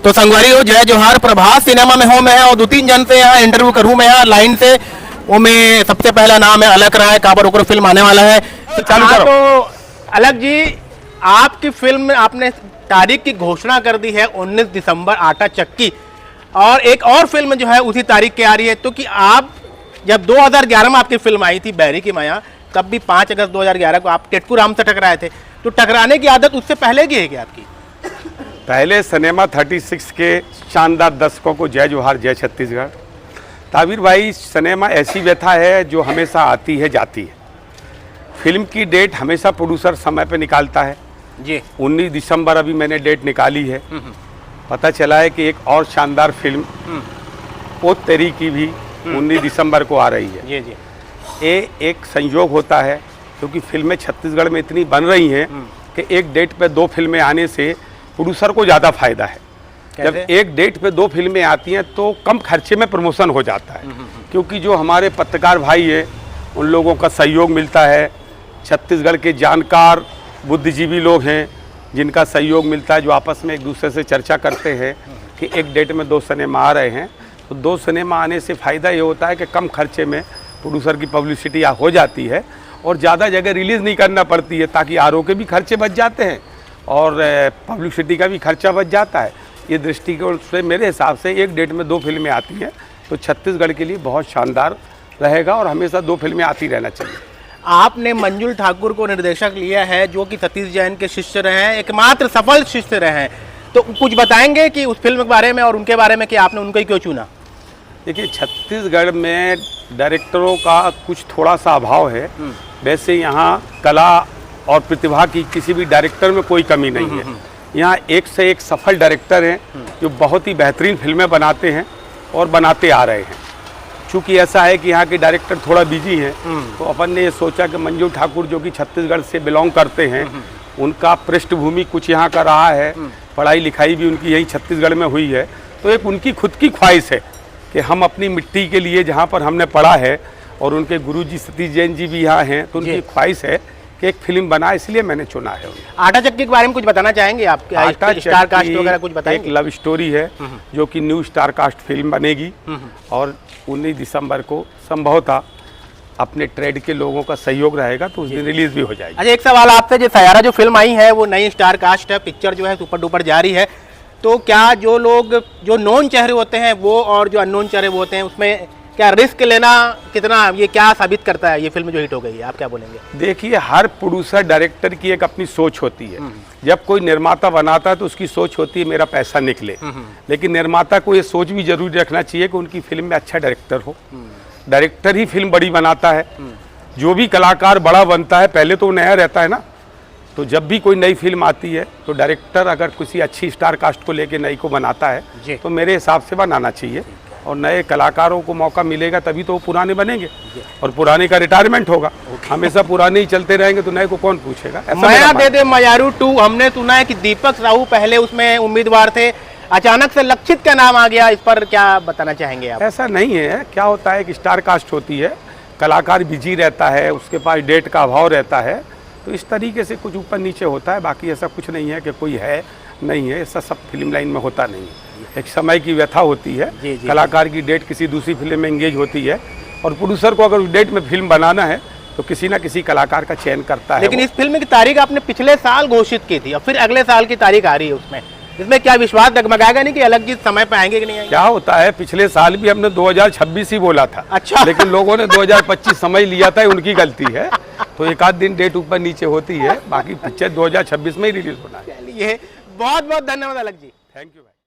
तो संगवारी हो जय जोहार प्रभास सिनेमा में हो मैं और 2-3 जन से यहाँ इंटरव्यू करूँ मैं यहाँ लाइन से। वो में सबसे पहला नाम है अलग राय, काबर ओकर फिल्म आने वाला है, तो चालू करो। तो अलग जी, आपकी फिल्म में आपने तारीख की घोषणा कर दी है 19 दिसंबर आटा चक्की, और एक और फिल्म जो है उसी तारीख की आ रही है। तो कि आप जब 2011 में आपकी फिल्म आई थी बैरी की माया, तब भी 5 अगस्त 2011 को आप टेटकू राम से टकराए थे, तो टकराने की आदत उससे पहले की है क्या आपकी? पहले सिनेमा 36 के शानदार दर्शकों को जय जोहार जय छत्तीसगढ़। ताबिर भाई, सिनेमा ऐसी व्यथा है जो हमेशा आती है जाती है। फिल्म की डेट हमेशा प्रोड्यूसर समय पे निकालता है जी। 19 दिसंबर अभी मैंने डेट निकाली है। पता चला है कि एक और शानदार फिल्म ओ तेरी की भी 19 दिसंबर को आ रही है। जी जी। ये एक संयोग होता है क्योंकि फिल्में छत्तीसगढ़ में इतनी बन रही हैं कि एक डेट पे 2 फिल्में आने से प्रोड्यूसर को ज़्यादा फायदा है। जब एक डेट पे 2 फिल्में आती हैं तो कम खर्चे में प्रमोशन हो जाता है, क्योंकि जो हमारे पत्रकार भाई हैं उन लोगों का सहयोग मिलता है, छत्तीसगढ़ के जानकार बुद्धिजीवी लोग हैं जिनका सहयोग मिलता है, जो आपस में एक दूसरे से चर्चा करते हैं कि एक डेट में 2 सिनेमा आ रहे हैं। तो 2 सिनेमा आने से फ़ायदा ये होता है कि कम खर्चे में प्रोड्यूसर की पब्लिसिटी हो जाती है और ज़्यादा जगह रिलीज़ नहीं करना पड़ती है, ताकि आरओ के भी खर्चे बच जाते हैं और पब्लिसिटी का भी खर्चा बच जाता है। ये दृष्टिकोण से मेरे हिसाब से एक डेट में 2 फिल्में आती हैं तो छत्तीसगढ़ के लिए बहुत शानदार रहेगा और हमेशा 2 फिल्में आती रहना चाहिए। आपने मंजुल ठाकुर को निर्देशक लिया है, जो कि सतीश जैन के शिष्य रहे हैं, एकमात्र सफल शिष्य रहे हैं, तो कुछ बताएंगे कि उस फिल्म के बारे में और उनके बारे में कि आपने उनको ही क्यों चुना? देखिए, छत्तीसगढ़ में डायरेक्टरों का कुछ थोड़ा सा अभाव है। वैसे यहाँ कला और प्रतिभा की किसी भी डायरेक्टर में कोई कमी नहीं है। यहाँ एक से एक सफल डायरेक्टर हैं जो बहुत ही बेहतरीन फिल्में बनाते हैं और बनाते आ रहे हैं। चूँकि ऐसा है कि यहाँ के डायरेक्टर थोड़ा बिजी हैं, तो अपन ने ये सोचा कि मंजू ठाकुर जो कि छत्तीसगढ़ से बिलोंग करते हैं, उनका पृष्ठभूमि कुछ यहाँ का रहा है, पढ़ाई लिखाई भी उनकी यही छत्तीसगढ़ में हुई है, तो एक उनकी खुद की ख्वाहिश है कि हम अपनी मिट्टी के लिए जहाँ पर हमने पढ़ा है और उनके गुरुजी सतीश जैन जी भी यहाँ हैं, तो उनकी ख्वाहिश है कि एक फिल्म बना, इसलिए मैंने चुना है उन्हें। आटा चक्की के बारे में कुछ बताना चाहेंगे आप? आटा स्टार कास्ट वगैरह कुछ बताएंगे? एक लव स्टोरी है जो कि न्यू स्टार कास्ट फिल्म बनेगी और 19 दिसंबर को संभवतः अपने ट्रेड के लोगों का सहयोग रहेगा तो उस दिन रिलीज भी हो जाएगी। अच्छा, एक सवाल आपसे, जो सयारा जो फिल्म आई है वो नई स्टार कास्ट है, पिक्चर जो है सुपर डुपर जारी है, तो क्या जो लोग जो नोन चेहरे होते हैं वो और जो अननोन चेहरे वो होते हैं, उसमें क्या रिस्क लेना कितना, ये क्या साबित करता है ये फिल्म जो हिट हो गई है? आप क्या बोलेंगे? देखिए, हर प्रोड्यूसर डायरेक्टर की एक अपनी सोच होती है। जब कोई निर्माता बनाता है तो उसकी सोच होती है मेरा पैसा निकले, लेकिन निर्माता को ये सोच भी जरूरी रखना चाहिए कि उनकी फिल्म में अच्छा डायरेक्टर हो। डायरेक्टर ही फिल्म बड़ी बनाता है। जो भी कलाकार बड़ा बनता है पहले तो वो नया रहता है ना, तो जब भी कोई नई फिल्म आती है तो डायरेक्टर अगर किसी अच्छी स्टार कास्ट को लेके नई को बनाता है तो मेरे हिसाब से बनाना चाहिए, और नए कलाकारों को मौका मिलेगा तभी तो वो पुराने बनेंगे, और पुराने का रिटायरमेंट होगा। हमेशा पुराने ही चलते रहेंगे तो नए को कौन पूछेगा? माया दे दे मयारू 2, हमने सुना है कि दीपक साहू पहले उसमें उम्मीदवार थे, अचानक से लक्षित का नाम आ गया, इस पर क्या बताना चाहेंगे आप? ऐसा नहीं है। क्या होता है कि स्टार कास्ट होती है, कलाकार बिजी रहता है, उसके पास डेट का अभाव रहता है, तो इस तरीके से कुछ ऊपर नीचे होता है। बाकी ऐसा कुछ नहीं है कि कोई है नहीं है, ऐसा सब फिल्म लाइन में होता नहीं है। एक समय की व्यथा होती है, कलाकार की डेट किसी दूसरी फिल्म में एंगेज होती है और प्रोड्यूसर को अगर उस डेट में फिल्म बनाना है तो किसी ना किसी कलाकार का चयन करता है। लेकिन इस फिल्म की तारीख आपने पिछले साल घोषित की थी और फिर अगले साल की तारीख आ रही है उसमें, इसमें क्या विश्वास डगमगाएगा नहीं कि अलग जी समय पे आएंगे कि नहीं आएंगे? क्या होता है, पिछले साल भी हमने 2026 ही बोला था। अच्छा। लेकिन लोगों ने 2025 समझ लिया था, उनकी गलती है, तो एक आध दिन डेट ऊपर नीचे होती है, बाकी पिक्चर 2026 में ही रिलीज होना है। चलिए, बहुत बहुत धन्यवाद अलग जी। थैंक यू भाई।